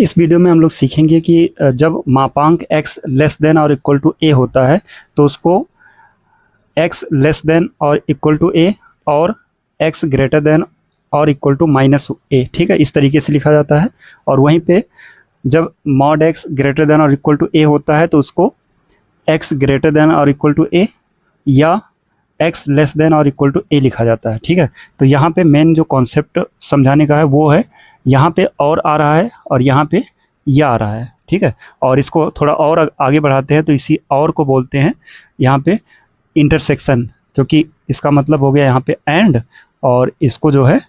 इस वीडियो में हम लोग सीखेंगे कि जब मापांक x लेस देन और इक्वल टू a होता है तो उसको x लेस देन और इक्वल टू a और x ग्रेटर देन और इक्वल टू माइनस a, ठीक है, इस तरीके से लिखा जाता है। और वहीं पे जब मॉड x ग्रेटर देन और इक्वल टू a होता है तो उसको x ग्रेटर देन और इक्वल टू a या x लेस देन और इक्वल टू a लिखा जाता है, ठीक है। तो यहाँ पे मेन जो कॉन्सेप्ट समझाने का है वो है, यहाँ पे और आ रहा है और यहाँ पे या आ रहा है, ठीक है। और इसको थोड़ा और आगे बढ़ाते हैं तो इसी और को बोलते हैं यहाँ पे इंटरसेक्शन, क्योंकि इसका मतलब हो गया यहाँ पे एंड, और इसको जो है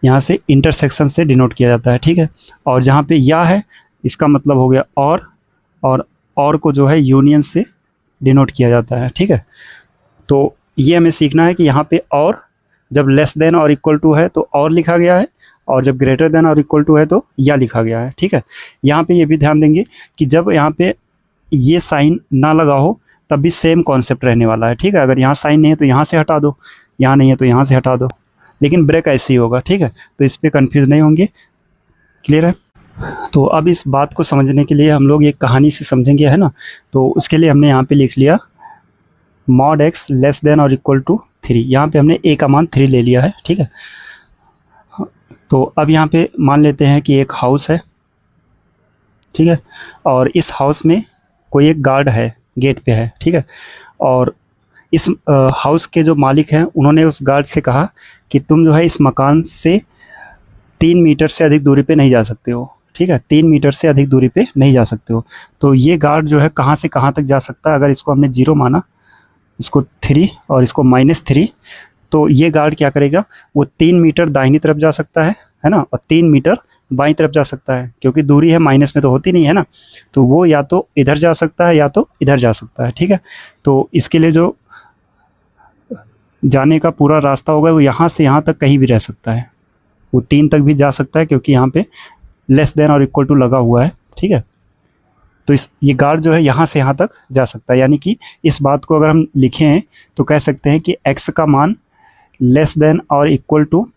यहाँ से इंटरसेक्शन से डिनोट किया जाता है, ठीक है। और जहाँ पे या है इसका मतलब हो गया और को जो है यूनियन से डिनोट किया जाता है, ठीक है। तो ये हमें सीखना है कि यहाँ पे और जब लेस देन और इक्वल टू है तो और लिखा गया है, और जब ग्रेटर देन और इक्वल टू है तो या लिखा गया है, ठीक है। यहाँ पे ये भी ध्यान देंगे कि जब यहाँ पे ये साइन ना लगा हो तब भी सेम कॉन्सेप्ट रहने वाला है, ठीक है। अगर यहाँ साइन नहीं है तो यहाँ से हटा दो, यहाँ नहीं है तो यहाँ से हटा दो, लेकिन ब्रेक ऐसे ही होगा, ठीक है। तो इस पर कन्फ्यूज नहीं होंगे, क्लियर है। तो अब इस बात को समझने के लिए हम लोग एक कहानी से समझेंगे, है ना। तो उसके लिए हमने यहाँ पे लिख लिया मॉड x लेस देन और इक्वल टू 3। यहाँ पे हमने a का मान 3 ले लिया है, ठीक है। तो अब यहाँ पे मान लेते हैं कि एक हाउस है, ठीक है, और इस हाउस में कोई एक गार्ड है, गेट पे है, ठीक है। और इस हाउस के जो मालिक हैं उन्होंने उस गार्ड से कहा कि तुम जो है इस मकान से 3 मीटर से अधिक दूरी पे नहीं जा सकते हो, ठीक है, 3 मीटर से अधिक दूरी पे नहीं जा सकते हो। तो ये गार्ड जो है कहाँ से कहाँ तक जा सकता है, अगर इसको हमने 0 माना, इसको 3 और इसको -3, तो ये गार्ड क्या करेगा, वो 3 मीटर दाहिनी तरफ जा सकता है ना, और 3 मीटर बाईं तरफ जा सकता है, क्योंकि दूरी है माइनस में तो होती नहीं है ना। तो वो या तो इधर जा सकता है या तो इधर जा सकता है, ठीक है। तो इसके लिए जो जाने का पूरा रास्ता होगा वो यहाँ से यहाँ तक कहीं भी रह सकता है, वो 3 तक भी जा सकता है, क्योंकि यहाँ पे लेस देन और इक्वल टू लगा हुआ है, ठीक है। तो ये गार्ड जो है यहाँ से यहाँ तक जा सकता है, यानी कि इस बात को अगर हम लिखें तो कह सकते हैं कि x का मान लेस देन और इक्वल टू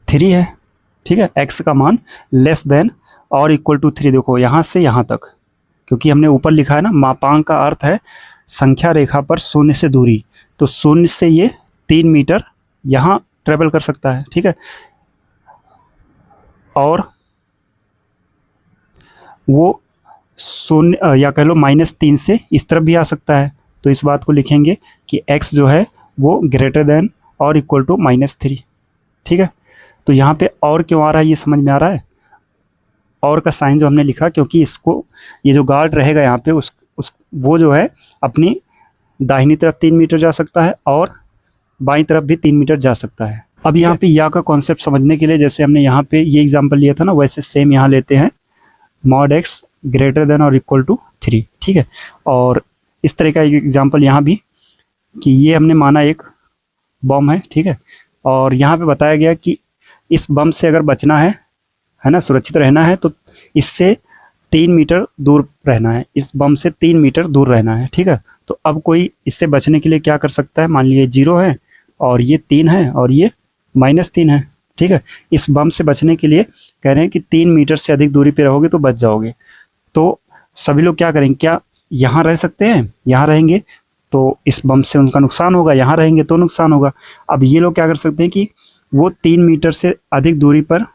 3 है, ठीक है। x का मान लेस देन और इक्वल टू 3, देखो यहाँ से यहाँ तक, क्योंकि हमने ऊपर लिखा है ना, मापांक का अर्थ है संख्या रेखा पर शून्य से दूरी, तो शून्य से ये 3 मीटर यहाँ ट्रेवल कर सकता है, ठीक है। और वो शून्य या कह लो -3 से इस तरफ भी आ सकता है। तो इस बात को लिखेंगे कि x जो है वो ग्रेटर देन और इक्वल टू -3, ठीक है। तो यहाँ पे और क्यों आ रहा है ये समझ में आ रहा है, और का साइन जो हमने लिखा, क्योंकि इसको ये जो गार्ड रहेगा यहाँ पे वो जो है अपनी दाहिनी तरफ 3 मीटर जा सकता है और बाईं तरफ भी 3 मीटर जा सकता है। अब यहाँ पे या का कॉन्सेप्ट समझने के लिए, जैसे हमने यहाँ पे ये एग्जाम्पल लिया था ना, वैसे सेम यहाँ लेते हैं मॉड x ग्रेटर देन और इक्वल टू 3, ठीक है। और इस तरह का एक एग्जाम्पल यहाँ भी, कि ये हमने माना एक बम है, ठीक है, और यहाँ पे बताया गया कि इस बम से अगर बचना है ना, सुरक्षित रहना है, तो इससे 3 मीटर दूर रहना है, इस बम से 3 मीटर दूर रहना है, ठीक है। तो अब कोई इससे बचने के लिए क्या कर सकता है, मान लीजिए 0 है और ये 3 है और ये -3 है, ठीक है। इस बम से बचने के लिए कह रहे हैं कि 3 मीटर से अधिक दूरी पे रहोगे तो बच जाओगे। तो सभी लोग क्या करेंगे, क्या यहाँ रह सकते हैं, यहाँ रहेंगे तो इस बम से उनका नुकसान होगा, यहाँ रहेंगे तो नुकसान होगा। अब ये लोग क्या कर सकते हैं कि वो 3 मीटर से अधिक दूरी पर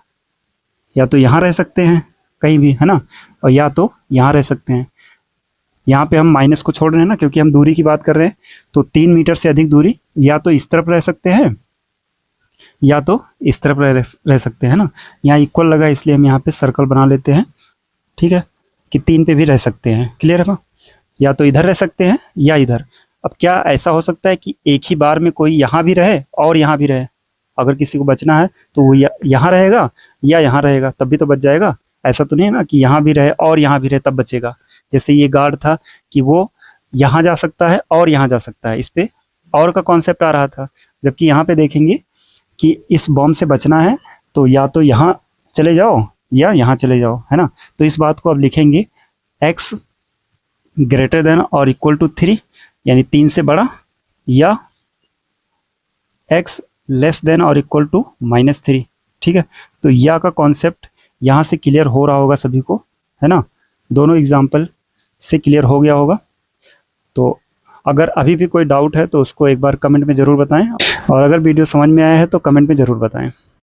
या तो यहाँ रह सकते हैं कहीं भी, है ना, और या तो यहाँ रह सकते हैं। यहाँ पे हम माइनस को छोड़ रहे हैं ना, क्योंकि हम दूरी की बात कर रहे हैं। तो 3 मीटर से अधिक दूरी या तो इस तरफ रह सकते हैं या तो इस तरफ रह सकते हैं ना। यहाँ इक्वल लगा इसलिए हम यहाँ पे सर्कल बना लेते हैं, ठीक है, कि 3 पे भी रह सकते हैं, क्लियर है ना। या तो इधर रह सकते हैं या इधर। अब क्या ऐसा हो सकता है कि एक ही बार में कोई यहाँ भी रहे और यहाँ भी रहे, अगर किसी को बचना है तो वो यहाँ रहेगा या यहाँ रहेगा, तब भी तो बच जाएगा। ऐसा तो नहीं है ना कि यहाँ भी रहे और यहाँ भी रहे तब बचेगा। जैसे ये गार्ड था कि वो यहाँ जा सकता है और यहाँ जा सकता है, इस पे और का कॉन्सेप्ट आ रहा था। जबकि यहाँ पे देखेंगे कि इस बॉम्ब से बचना है तो या तो यहाँ चले जाओ या यहाँ चले जाओ, है ना। तो इस बात को अब लिखेंगे x ग्रेटर देन और इक्वल टू 3, यानी 3 से बड़ा, या x लेस देन और इक्वल टू -3, ठीक है। तो या का कॉन्सेप्ट यहाँ से क्लियर हो रहा होगा सभी को, है ना, दोनों एग्जाम्पल से क्लियर हो गया होगा। तो अगर अभी भी कोई डाउट है तो उसको एक बार कमेंट में ज़रूर बताएं, और अगर वीडियो समझ में आया है तो कमेंट में ज़रूर बताएं।